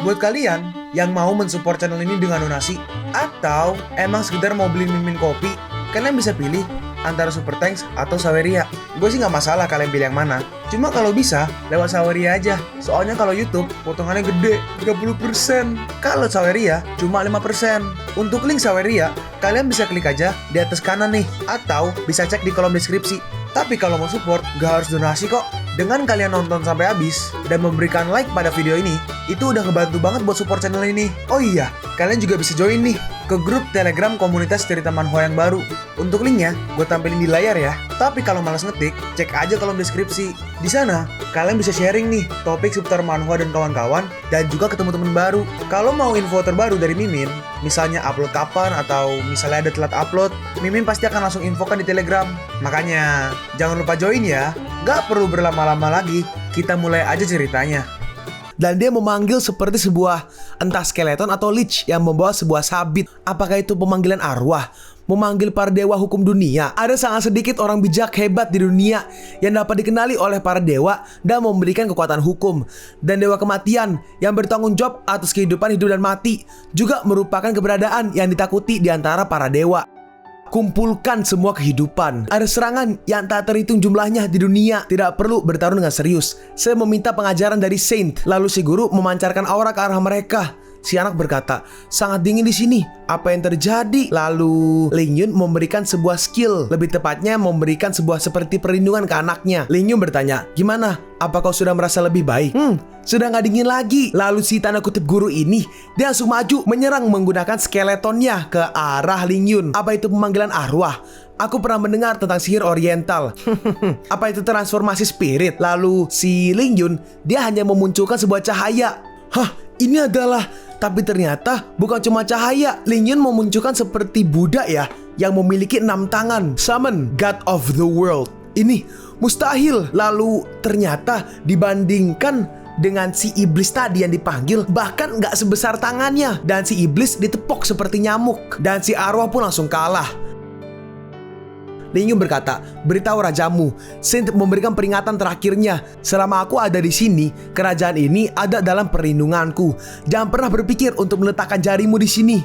Buat kalian yang mau mensupport channel ini dengan donasi atau emang sekedar mau beli mimin kopi, kalian bisa pilih antara Super Thanks atau Saweria. Gue sih nggak masalah kalian pilih yang mana. Cuma kalau bisa lewat Saweria aja. Soalnya kalau YouTube potongannya gede 30%. Kalau Saweria cuma 5%. Untuk link Saweria kalian bisa klik aja di atas kanan nih, atau bisa cek di kolom deskripsi. Tapi kalau mau support gak harus donasi kok. Dengan kalian nonton sampai habis dan memberikan like pada video ini, itu udah ngebantu banget buat support channel ini. Oh iya, kalian juga bisa join nih ke grup Telegram komunitas cerita manhwa yang baru. Untuk linknya gue tampilin di layar ya. Tapi kalau malas ngetik, cek aja kolom deskripsi. Di sana kalian bisa sharing nih topik seputar manhwa dan kawan-kawan, dan juga ketemu teman baru. Kalau mau info terbaru dari Mimin, misalnya upload kapan atau misalnya ada telat upload, Mimin pasti akan langsung infokan di Telegram. Makanya jangan lupa join ya. Gak perlu berlama-lama lagi, kita mulai aja ceritanya. Dan dia memanggil seperti sebuah entah skeleton atau lich yang membawa sebuah sabit. Apakah itu pemanggilan arwah? Memanggil para dewa hukum dunia. Ada sangat sedikit orang bijak hebat di dunia yang dapat dikenali oleh para dewa dan memberikan kekuatan hukum. Dan dewa kematian yang bertanggung jawab atas kehidupan hidup dan mati juga merupakan keberadaan yang ditakuti di antara para dewa. Kumpulkan semua kehidupan. Ada serangan yang tak terhitung jumlahnya di dunia. Tidak perlu bertarung dengan serius. Saya meminta pengajaran dari Saint. Lalu si guru memancarkan aura ke arah mereka. Si anak berkata, sangat dingin di sini. Apa yang terjadi? Lalu Ling Yun memberikan sebuah skill. Lebih tepatnya memberikan sebuah seperti perlindungan ke anaknya. Ling Yun bertanya, gimana? Apa kau sudah merasa lebih baik? Sudah gak dingin lagi. Lalu si tanda kutip guru ini, dia langsung maju menyerang menggunakan skeletonnya ke arah Ling Yun. Apa itu pemanggilan arwah? Aku pernah mendengar tentang sihir oriental. Apa itu transformasi spirit? Lalu si Ling Yun, dia hanya memunculkan sebuah cahaya. Hah, ini adalah... Tapi ternyata bukan cuma cahaya. Ling Yun memunculkan seperti Buddha ya, yang memiliki 6 tangan. Summon God of the World. Ini mustahil. Lalu ternyata dibandingkan dengan si iblis tadi yang dipanggil, bahkan gak sebesar tangannya. Dan si iblis ditepok seperti nyamuk. Dan si arwah pun langsung kalah. Ling Yun berkata, beritahu rajamu, Saint memberikan peringatan terakhirnya. Selama aku ada di sini, kerajaan ini ada dalam perlindunganku. Jangan pernah berpikir untuk meletakkan jarimu di sini.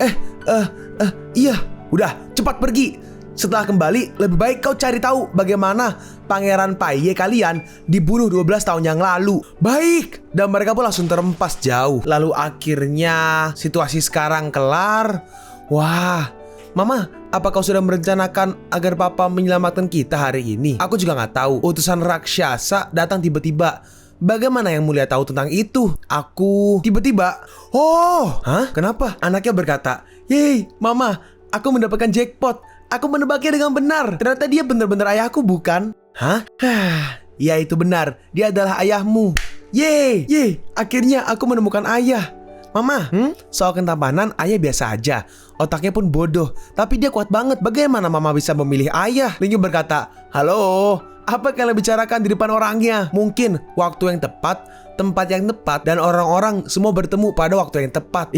Iya, udah, cepat pergi. Setelah kembali, lebih baik kau cari tahu bagaimana Pangeran Paiye kalian dibunuh 12 tahun yang lalu. Baik, dan mereka pun langsung terempas jauh. Lalu akhirnya situasi sekarang kelar. Wah, Mama, apa kau sudah merencanakan agar Papa menyelamatkan kita hari ini? Aku juga gak tahu. Utusan raksasa datang tiba-tiba. Bagaimana yang mulia tahu tentang itu? Aku tiba-tiba. Oh, hah? Kenapa? Anaknya berkata, yeay, Mama, aku mendapatkan jackpot. Aku menebaknya dengan benar. Ternyata dia benar-benar ayahku, bukan? Hah? Ya, itu benar. Dia adalah ayahmu. Yeay, akhirnya aku menemukan ayah. Mama, soal ketampanan ayah biasa aja. Otaknya pun bodoh, tapi dia kuat banget. Bagaimana Mama bisa memilih ayah? Ling Yun berkata, halo, apa kalian bicarakan di depan orangnya? Mungkin waktu yang tepat, tempat yang tepat, dan orang-orang semua bertemu pada waktu yang tepat.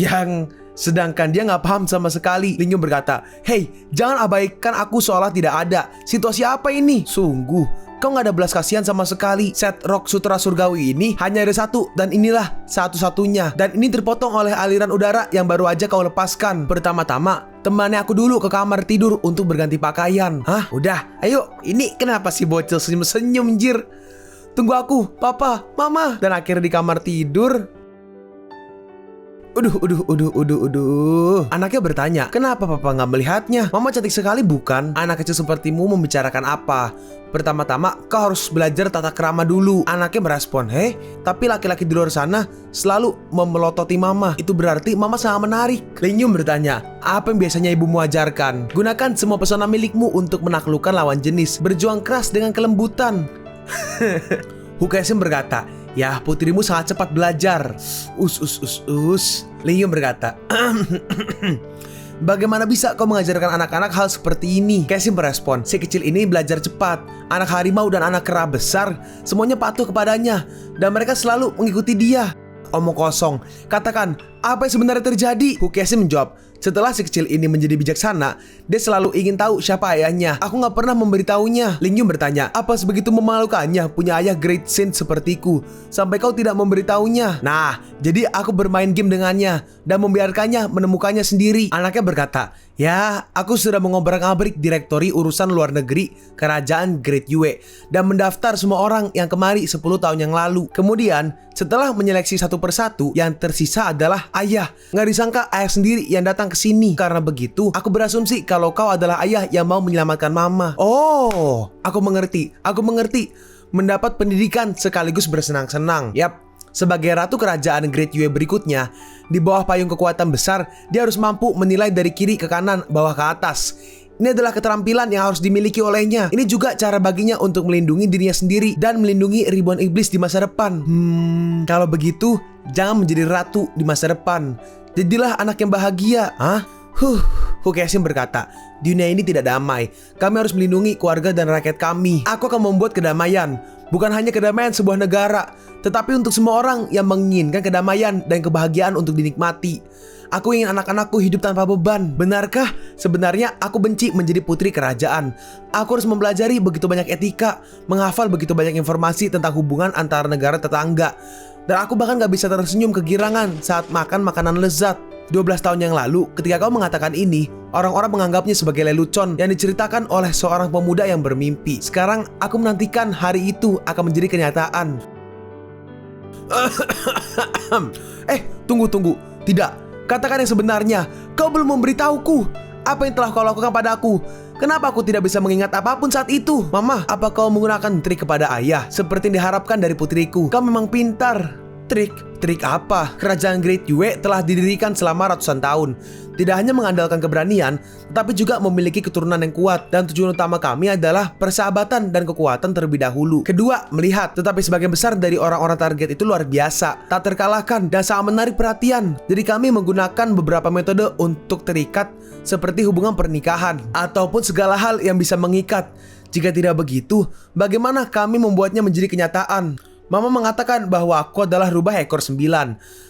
Sedangkan dia gak paham sama sekali. Ling Yun berkata, hey, jangan abaikan aku seolah tidak ada. Situasi apa ini? Sungguh, kau gak ada belas kasihan sama sekali. Set rock sutra surgawi ini hanya ada satu, dan inilah satu-satunya. Dan ini terpotong oleh aliran udara yang baru aja kau lepaskan. Pertama-tama, temani aku dulu ke kamar tidur untuk berganti pakaian. Hah? Udah, ayo. Ini kenapa si bocil senyum-senyum, jir? Tunggu aku, Papa, Mama. Dan akhirnya di kamar tidur, Anaknya bertanya, kenapa Papa nggak melihatnya? Mama cantik sekali bukan? Anak kecil sepertimu membicarakan apa? Pertama-tama kau harus belajar tata krama dulu. Anaknya merespon, tapi laki-laki di luar sana selalu memelototi Mama. Itu berarti Mama sangat menarik. Ling Yun bertanya, apa yang biasanya ibumu ajarkan? Gunakan semua pesona milikmu untuk menaklukkan lawan jenis. Berjuang keras dengan kelembutan. Hukesim berkata, ya, putrimu sangat cepat belajar. Ling Yun berkata, bagaimana bisa kau mengajarkan anak-anak hal seperti ini? Kesim merespon, si kecil ini belajar cepat. Anak harimau dan anak kera besar semuanya patuh kepadanya, dan mereka selalu mengikuti dia. Omong kosong, katakan, apa yang sebenarnya terjadi? Hukesim menjawab, Setelah si kecil ini menjadi bijaksana, dia selalu ingin tahu siapa ayahnya. Aku nggak pernah memberitahunya. Ling Yun bertanya, apa sebegitu memalukannya punya ayah Great Saint sepertiku sampai kau tidak memberitahunya? Nah, jadi aku bermain game dengannya dan membiarkannya menemukannya sendiri. Anaknya berkata, ya, aku sudah mengobrak-abrik direktori urusan luar negeri kerajaan Great Yue dan mendaftar semua orang yang kemari 10 tahun yang lalu. Kemudian, setelah menyeleksi satu persatu, yang tersisa adalah ayah. Nggak disangka ayah sendiri yang datang ke sini. Karena begitu, aku berasumsi kalau kau adalah ayah yang mau menyelamatkan mama. Oh, aku mengerti. Mendapat pendidikan sekaligus bersenang-senang. Yap. Sebagai ratu kerajaan Great Yue berikutnya, di bawah payung kekuatan besar, dia harus mampu menilai dari kiri ke kanan, bawah ke atas. Ini adalah keterampilan yang harus dimiliki olehnya. Ini juga cara baginya untuk melindungi dirinya sendiri dan melindungi ribuan iblis di masa depan. Kalau begitu, jangan menjadi ratu di masa depan. Jadilah anak yang bahagia. Hu Kexin berkata, dunia ini tidak damai. Kami harus melindungi keluarga dan rakyat kami. Aku akan membuat kedamaian. Bukan hanya kedamaian sebuah negara, tetapi untuk semua orang yang menginginkan kedamaian dan kebahagiaan untuk dinikmati. Aku ingin anak-anakku hidup tanpa beban. Benarkah? Sebenarnya aku benci menjadi putri kerajaan. Aku harus mempelajari begitu banyak etika, menghafal begitu banyak informasi tentang hubungan antara negara tetangga. Dan aku bahkan gak bisa tersenyum kegirangan saat makan makanan lezat. 12 tahun yang lalu, ketika kau mengatakan ini, orang-orang menganggapnya sebagai lelucon yang diceritakan oleh seorang pemuda yang bermimpi. Sekarang, aku menantikan hari itu akan menjadi kenyataan. Tunggu. Tidak, katakan yang sebenarnya. Kau belum memberitahuku. Apa yang telah kau lakukan padaku? Kenapa aku tidak bisa mengingat apapun saat itu? Mama, apa kau menggunakan trik kepada ayah seperti yang diharapkan dari putriku? Kau memang pintar. Trik apa? Kerajaan Great Yue telah didirikan selama ratusan tahun. Tidak hanya mengandalkan keberanian, tetapi juga memiliki keturunan yang kuat. Dan tujuan utama kami adalah persahabatan dan kekuatan terlebih dahulu. Kedua, melihat. Tetapi sebagian besar dari orang-orang target itu luar biasa, tak terkalahkan, dan sangat menarik perhatian. Jadi kami menggunakan beberapa metode untuk terikat, seperti hubungan pernikahan, ataupun segala hal yang bisa mengikat. Jika tidak begitu, bagaimana kami membuatnya menjadi kenyataan? Mama mengatakan bahwa aku adalah rubah ekor 9.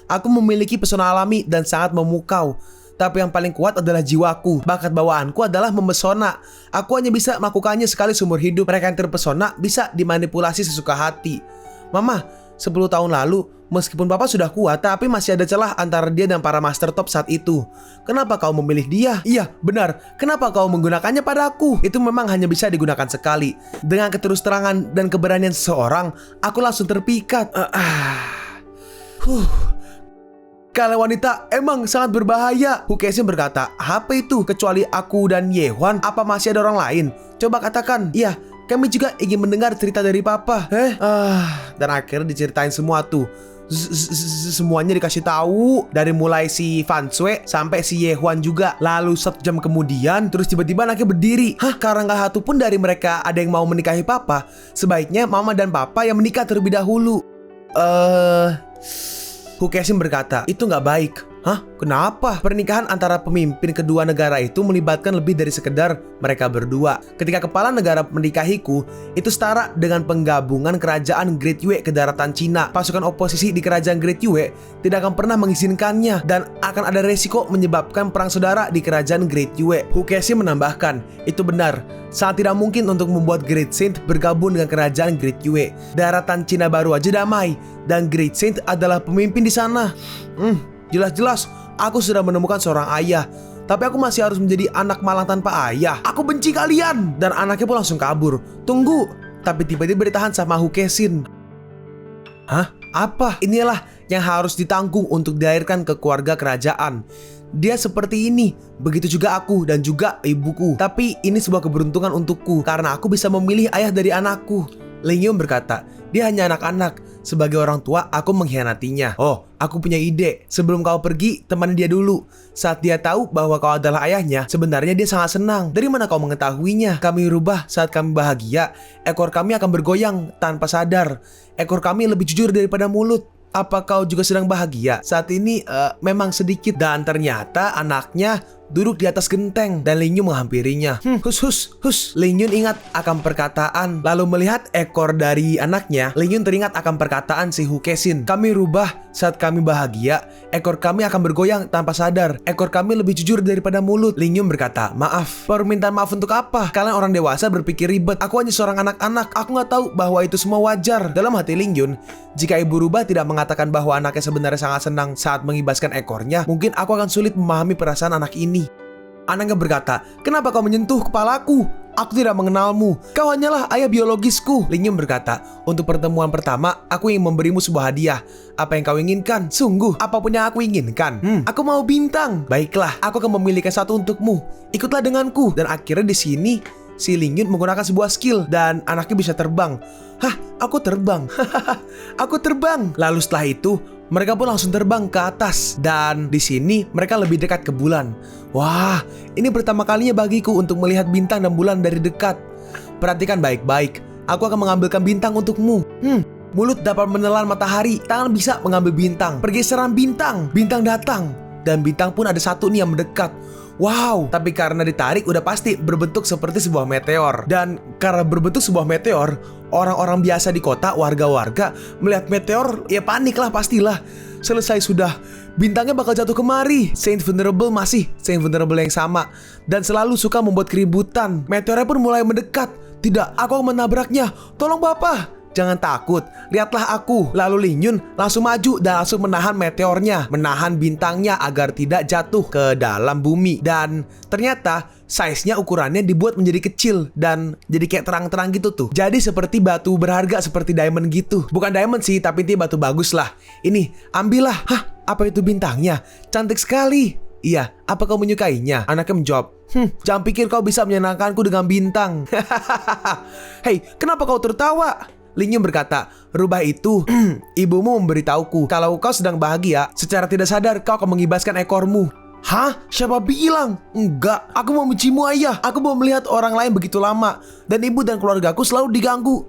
Aku memiliki pesona alami dan sangat memukau. Tapi yang paling kuat adalah jiwaku. Bakat bawaanku adalah memesona. Aku hanya bisa melakukannya sekali seumur hidup. Mereka yang terpesona bisa dimanipulasi sesuka hati. Mama, 10 tahun lalu, meskipun papa sudah kuat, tapi masih ada celah antara dia dan para master top saat itu. Kenapa kau memilih dia? Iya, benar. Kenapa kau menggunakannya pada aku? Itu memang hanya bisa digunakan sekali. Dengan keterus-terangan dan keberanian seseorang, aku langsung terpikat. Kalian wanita emang sangat berbahaya. Hu Kexin berkata, apa itu? Kecuali aku dan Yehuan, apa masih ada orang lain? Coba katakan. Iya, kami juga ingin mendengar cerita dari papa. Dan akhirnya diceritain semua tuh. Semuanya dikasih tahu, dari mulai si Fan Shui sampai si Yehuan juga. Lalu 1 jam kemudian, terus tiba-tiba anaknya berdiri. Karena gak satu pun dari mereka ada yang mau menikahi papa, sebaiknya mama dan papa yang menikah terlebih dahulu. Hu Kexin berkata, itu gak baik. Kenapa? Pernikahan antara pemimpin kedua negara itu melibatkan lebih dari sekedar mereka berdua. Ketika kepala negara menikahiku, itu setara dengan penggabungan kerajaan Great Yue ke daratan Cina. Pasukan oposisi di kerajaan Great Yue tidak akan pernah mengizinkannya, dan akan ada resiko menyebabkan perang saudara di kerajaan Great Yue. Hu Kexin menambahkan, itu benar. Sangat tidak mungkin untuk membuat Great Saint bergabung dengan kerajaan Great Yue. Daratan Cina baru aja damai, dan Great Saint adalah pemimpin di sana. Jelas-jelas aku sudah menemukan seorang ayah, tapi aku masih harus menjadi anak malang tanpa ayah. Aku benci kalian. Dan anaknya pun langsung kabur. Tunggu. Tapi tiba-tiba ditahan sama Hu Kexin. Apa? Inilah yang harus ditanggung untuk dilahirkan ke keluarga kerajaan. Dia seperti ini. Begitu juga aku dan juga ibuku. Tapi ini sebuah keberuntungan untukku, karena aku bisa memilih ayah dari anakku. Ling Yun berkata, dia hanya anak-anak. Sebagai orang tua, aku mengkhianatinya. Oh, aku punya ide. Sebelum kau pergi, temani dia dulu. Saat dia tahu bahwa kau adalah ayahnya, sebenarnya dia sangat senang. Dari mana kau mengetahuinya? Kami rubah saat kami bahagia. Ekor kami akan bergoyang tanpa sadar. Ekor kami lebih jujur daripada mulut. Apa kau juga sedang bahagia? Saat ini memang sedikit. Dan ternyata anaknya duduk di atas genteng dan Lin Yun menghampirinya. Hus. Lin Yun ingat akan perkataan. Lalu melihat ekor dari anaknya, Lin Yun teringat akan perkataan si Hu Kexin. Kami rubah saat kami bahagia, ekor kami akan bergoyang tanpa sadar. Ekor kami lebih jujur daripada mulut. Lin Yun berkata, maaf. Permintaan maaf untuk apa? Kalian orang dewasa berpikir ribet. Aku hanya seorang anak-anak. Aku nggak tahu bahwa itu semua wajar. Dalam hati Lin Yun, jika ibu rubah tidak mengatakan bahwa anaknya sebenarnya sangat senang saat mengibaskan ekornya, mungkin aku akan sulit memahami perasaan anak ini. Anaknya berkata, kenapa kau menyentuh kepalaku? Aku tidak mengenalmu. Kau hanyalah ayah biologisku. Lin Yun berkata, untuk pertemuan pertama, aku ingin memberimu sebuah hadiah. Apa yang kau inginkan? Sungguh, apapun yang aku inginkan. Aku mau bintang. Baiklah, aku akan memilihkan satu untukmu. Ikutlah denganku. Dan akhirnya di sini, si Lin Yun menggunakan sebuah skill dan anaknya bisa terbang. Hah, aku terbang. Aku terbang. Lalu setelah itu, mereka pun langsung terbang ke atas dan di sini mereka lebih dekat ke bulan. Wah, ini pertama kalinya bagiku untuk melihat bintang dan bulan dari dekat. Perhatikan baik-baik. Aku akan mengambilkan bintang untukmu. Mulut dapat menelan matahari, tangan bisa mengambil bintang. Pergeseran bintang, bintang datang. Dan bintang pun ada satu nih yang mendekat. Wow, tapi karena ditarik udah pasti berbentuk seperti sebuah meteor. Dan karena berbentuk sebuah meteor, orang-orang biasa di kota, warga-warga melihat meteor, ya panik lah pastilah. Selesai sudah, bintangnya bakal jatuh kemari. Saint Venerable masih Saint Venerable yang sama dan selalu suka membuat keributan. Meteornya pun mulai mendekat. Tidak, aku akan menabraknya. Tolong bapak. Jangan takut, lihatlah aku. Lalu Lin Yun langsung maju dan langsung menahan meteornya, menahan bintangnya agar tidak jatuh ke dalam bumi. Dan ternyata size-nya ukurannya dibuat menjadi kecil dan jadi kayak terang-terang gitu tuh. Jadi seperti batu berharga seperti diamond gitu. Bukan diamond sih, tapi ini batu bagus lah. Ini, ambillah. Hah, apa itu bintangnya? Cantik sekali. Iya, apa kau menyukainya? Anaknya menjawab, jangan pikir kau bisa menyenangkanku dengan bintang. Hei, kenapa kau tertawa? Lin Yun berkata, rubah itu, ibumu memberitahuku kalau kau sedang bahagia, secara tidak sadar kau akan mengibaskan ekormu. Hah? Siapa bilang? Enggak, aku mau menciumu ayah. Aku mau melihat orang lain begitu lama. Dan ibu dan keluargaku selalu diganggu.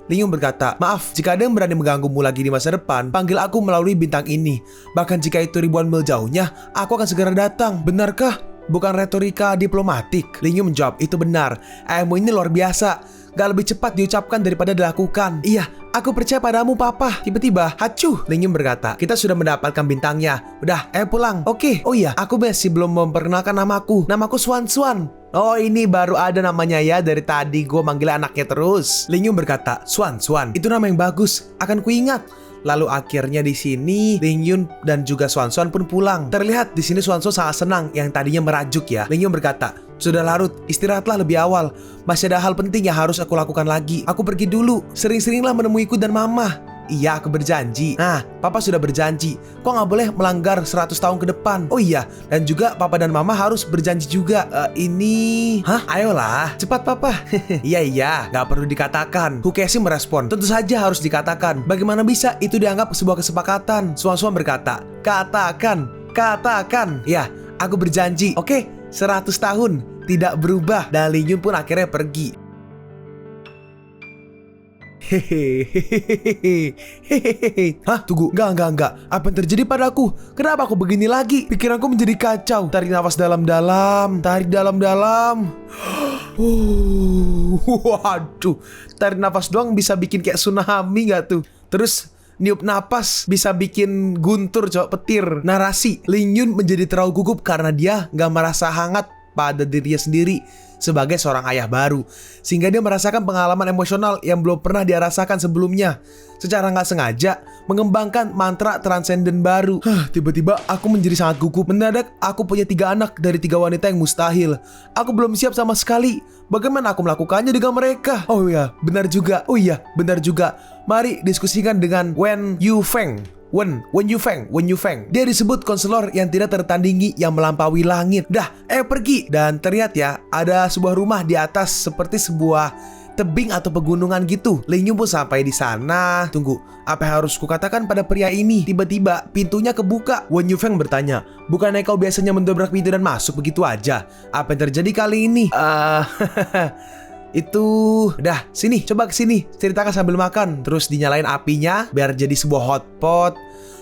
Lin Yun berkata, maaf, jika ada yang berani mengganggumu lagi di masa depan, panggil aku melalui bintang ini. Bahkan jika itu ribuan mil jauhnya, aku akan segera datang. Benarkah? Bukan retorika diplomatik. Lin Yun menjawab, itu benar. Ayahmu ini luar biasa. Gak lebih cepat diucapkan daripada dilakukan. Iya, aku percaya padamu papa. Tiba-tiba, hacuh, Lin Yun berkata, kita sudah mendapatkan bintangnya. Udah, ayo pulang. Oke, oh iya, aku masih belum memperkenalkan namaku. Namaku Swan Swan. Oh, ini baru ada namanya ya. Dari tadi gue manggil anaknya terus. Lin Yun berkata, Swan Swan, itu nama yang bagus. Akan kuingat. Lalu akhirnya di sini Lin Yun dan juga Swan Swan pun pulang. Terlihat di sini Swan Swan sangat senang yang tadinya merajuk ya. Lin Yun berkata, sudah larut, istirahatlah lebih awal. Masih ada hal penting yang harus aku lakukan lagi. Aku pergi dulu. Sering-seringlah menemuiku dan mama. Iya, aku berjanji. Nah, papa sudah berjanji. Kok nggak boleh melanggar 100 tahun ke depan. Oh iya, dan juga papa dan mama harus berjanji juga. Ini... Hah? Ayolah, cepat papa. Iya, nggak perlu dikatakan. Hu Kexin merespon, tentu saja harus dikatakan. Bagaimana bisa itu dianggap sebuah kesepakatan? Swan berkata, katakan. Ya, aku berjanji. Oke, 100 tahun, tidak berubah. Dan Lin Yun pun akhirnya pergi. Hah? Tunggu, enggak. Apa yang terjadi padaku? Kenapa aku begini lagi? Pikiranku menjadi kacau. Tarik nafas dalam-dalam. Waduh, tarik nafas doang bisa bikin kayak tsunami gak tuh? Terus niup napas bisa bikin guntur cowok petir. Narasi, Lin Yun menjadi terlalu gugup karena dia gak merasa hangat pada dirinya sendiri sebagai seorang ayah baru, sehingga dia merasakan pengalaman emosional yang belum pernah dia rasakan sebelumnya. Secara nggak sengaja mengembangkan mantra transenden baru. Tiba-tiba aku menjadi sangat gugup. Mendadak aku punya 3 anak dari 3 wanita yang mustahil. Aku belum siap sama sekali. Bagaimana aku melakukannya dengan mereka? Oh iya, benar juga. Mari diskusikan dengan Wen Yufeng. Wen Yufeng. Dia disebut konselor yang tidak tertandingi yang melampaui langit. Dah, pergi. Dan terlihat ya, ada sebuah rumah di atas seperti sebuah tebing atau pegunungan gitu. Lin Yun pun sampai di sana. Tunggu, apa yang harus kukatakan pada pria ini? Tiba-tiba pintunya kebuka. Wen Yufeng bertanya, bukannya kau biasanya mendobrak pintu dan masuk begitu aja? Apa yang terjadi kali ini? Itu, dah, sini, coba kesini, ceritakan sambil makan. Terus dinyalain apinya biar jadi sebuah hotpot.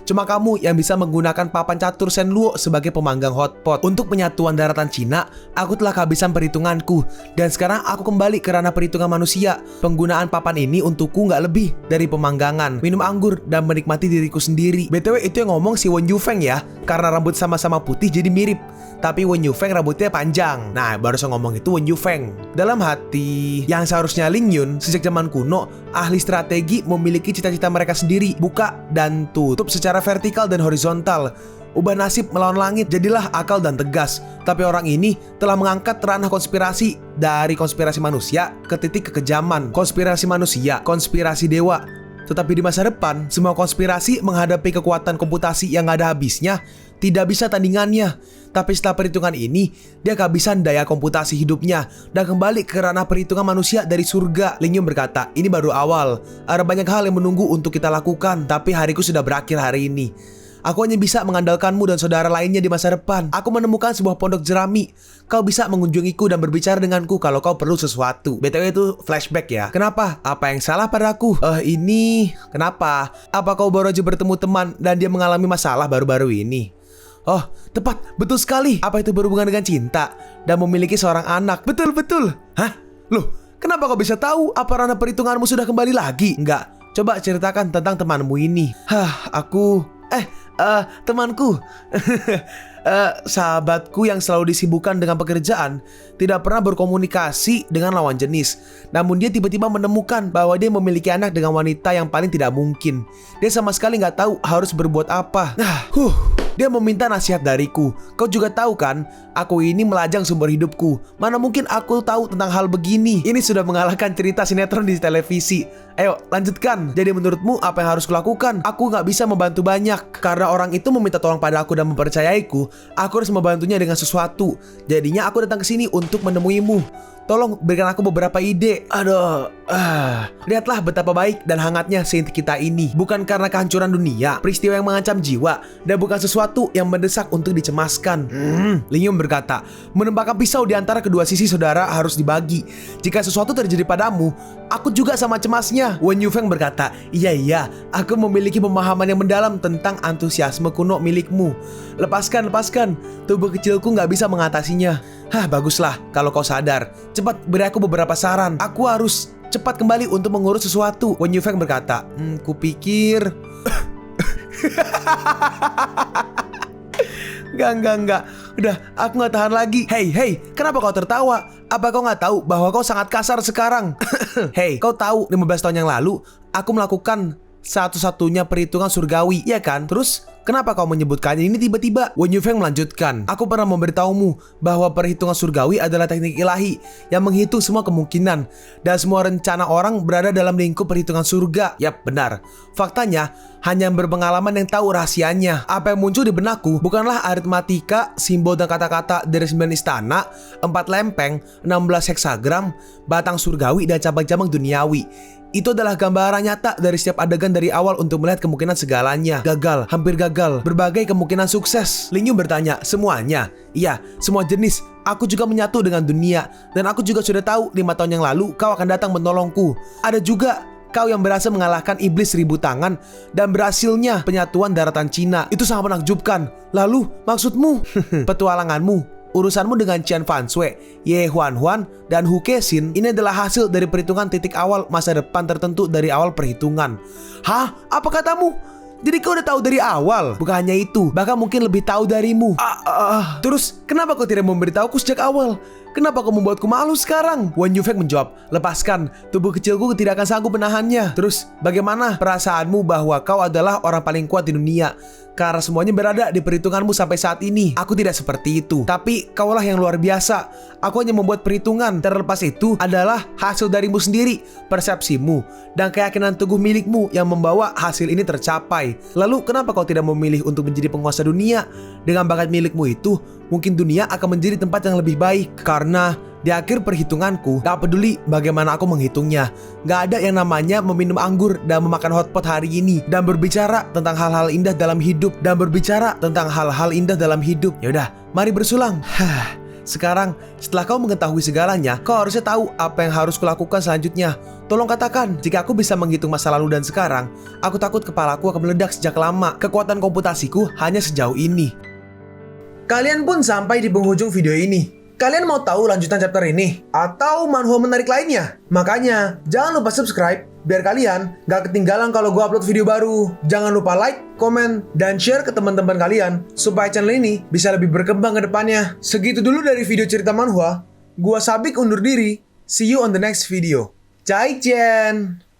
Cuma kamu yang bisa menggunakan papan catur Shenluo sebagai pemanggang hotpot. Untuk penyatuan daratan Cina, aku telah kehabisan perhitunganku. Dan sekarang aku kembali ke ranah perhitungan manusia. Penggunaan papan ini untukku nggak lebih dari pemanggangan, minum anggur, dan menikmati diriku sendiri. BTW itu yang ngomong si Wen Yufeng ya. Karena rambut sama-sama putih jadi mirip. Tapi Wen Yufeng rambutnya panjang. Nah, baru saya ngomong itu Wen Yufeng. Dalam hati, yang seharusnya Ling Yun sejak zaman kuno, ahli strategi memiliki cita-cita mereka sendiri. Buka dan tutup secara vertikal dan horizontal. Ubah nasib melawan langit, jadilah akal dan tegas. Tapi orang ini telah mengangkat ranah konspirasi dari konspirasi manusia ke titik kekejaman. Konspirasi manusia, konspirasi dewa. Tetapi di masa depan, semua konspirasi menghadapi kekuatan komputasi yang gak ada habisnya, tidak bisa tandingannya. Tapi setelah perhitungan ini, dia kehabisan daya komputasi hidupnya dan kembali ke ranah perhitungan manusia dari surga. Ling Yun berkata, ini baru awal. Ada banyak hal yang menunggu untuk kita lakukan, tapi hariku sudah berakhir hari ini. Aku hanya bisa mengandalkanmu dan saudara lainnya di masa depan. Aku menemukan sebuah pondok jerami. Kau bisa mengunjungiku dan berbicara denganku kalau kau perlu sesuatu. BTW itu flashback ya. Kenapa? Apa yang salah padaku? Kenapa? Apa kau baru aja bertemu teman dan dia mengalami masalah baru-baru ini? Oh, tepat, betul sekali. Apa itu berhubungan dengan cinta dan memiliki seorang anak? Betul. Hah? Loh, kenapa kau bisa tahu? Apa ranah perhitunganmu sudah kembali lagi? Enggak, coba ceritakan tentang temanmu ini. Temanku sahabatku yang selalu disibukkan dengan pekerjaan, tidak pernah berkomunikasi dengan lawan jenis. Namun dia tiba-tiba menemukan bahwa dia memiliki anak dengan wanita yang paling tidak mungkin. Dia sama sekali nggak tahu harus berbuat apa. Dia meminta nasihat dariku. Kau juga tahu kan, aku ini melajang sumber hidupku. Mana mungkin aku tahu tentang hal begini. Ini sudah mengalahkan cerita sinetron di televisi. Ayo lanjutkan. Jadi menurutmu apa yang harus kulakukan? Aku gak bisa membantu banyak. Karena orang itu meminta tolong pada aku dan mempercayaiku, aku harus membantunya dengan sesuatu. Jadinya aku datang ke sini untuk menemuimu. Tolong berikan aku beberapa ide. Lihatlah betapa baik dan hangatnya saint kita ini. Bukan karena kehancuran dunia, peristiwa yang mengancam jiwa, dan bukan sesuatu yang mendesak untuk dicemaskan. Ling Yun berkata, menembakkan pisau di antara kedua sisi saudara harus dibagi. Jika sesuatu terjadi padamu, aku juga sama cemasnya. Wen Yufeng berkata, iya, aku memiliki pemahaman yang mendalam tentang antusiasme kuno milikmu. Lepaskan. Tubuh kecilku gak bisa mengatasinya. Baguslah kalau kau sadar. Cepat beri aku beberapa saran. Aku harus cepat kembali untuk mengurus sesuatu. Wen Yufeng berkata, kupikir Enggak. Udah, aku gak tahan lagi. Hey, kenapa kau tertawa? Apa kau gak tahu bahwa kau sangat kasar sekarang? Hey, kau tahu 15 tahun yang lalu aku melakukan satu-satunya perhitungan surgawi, ya kan? Terus kenapa kau menyebutkannya ini tiba-tiba? Wen Yufeng melanjutkan, aku pernah memberitahumu bahwa perhitungan surgawi adalah teknik ilahi yang menghitung semua kemungkinan dan semua rencana orang berada dalam lingkup perhitungan surga. Yap, benar. Faktanya, hanya yang berpengalaman yang tahu rahasianya. Apa yang muncul di benakku bukanlah aritmatika, simbol dan kata-kata dari 9 istana, 4 lempeng, 16 heksagram, batang surgawi dan cabang-cabang duniawi. Itu adalah gambaran nyata dari setiap adegan dari awal untuk melihat kemungkinan segalanya. Gagal, hampir gagal, berbagai kemungkinan sukses. Ling Yun bertanya, semuanya? Iya, semua jenis. Aku juga menyatu dengan dunia. Dan aku juga sudah tahu 5 tahun yang lalu kau akan datang menolongku. Ada juga kau yang berhasil mengalahkan iblis 1000 tangan dan berhasilnya penyatuan daratan Cina. Itu sangat menakjubkan. Lalu, maksudmu? Petualanganmu, urusanmu dengan Qian Fanshui, Ye Huan, dan Hu Kexin ini adalah hasil dari perhitungan titik awal masa depan tertentu dari awal perhitungan. Hah? Apa katamu? Jadi kau udah tahu dari awal? Bukan hanya itu, bahkan mungkin lebih tahu darimu. Terus, kenapa kau tidak memberitahuku sejak awal? Kenapa kau membuatku malu sekarang? Wen Yufeng menjawab, lepaskan, tubuh kecilku tidak akan sanggup menahannya. Terus, bagaimana perasaanmu bahwa kau adalah orang paling kuat di dunia? Karena semuanya berada di perhitunganmu sampai saat ini. Aku tidak seperti itu. Tapi kaulah yang luar biasa. Aku hanya membuat perhitungan. Terlepas itu adalah hasil darimu sendiri, persepsimu, dan keyakinan teguh milikmu yang membawa hasil ini tercapai. Lalu kenapa kau tidak memilih untuk menjadi penguasa dunia? Dengan bakat milikmu itu, mungkin dunia akan menjadi tempat yang lebih baik. Karena di akhir perhitunganku, gak peduli bagaimana aku menghitungnya, gak ada yang namanya meminum anggur dan memakan hotpot hari ini, dan berbicara tentang hal-hal indah dalam hidup, Yaudah, mari bersulang. Sekarang, setelah kau mengetahui segalanya, kau harusnya tahu apa yang harus kulakukan selanjutnya. Tolong katakan, jika aku bisa menghitung masa lalu dan sekarang, aku takut kepalaku akan meledak sejak lama. Kekuatan komputasiku hanya sejauh ini. Kalian pun sampai di penghujung video ini. Kalian mau tahu lanjutan chapter ini? Atau manhwa menarik lainnya? Makanya, jangan lupa subscribe biar kalian gak ketinggalan kalau gue upload video baru. Jangan lupa like, komen, dan share ke teman-teman kalian supaya channel ini bisa lebih berkembang ke depannya. Segitu dulu dari video cerita manhwa. Gua Sabik undur diri. See you on the next video. Zaijian!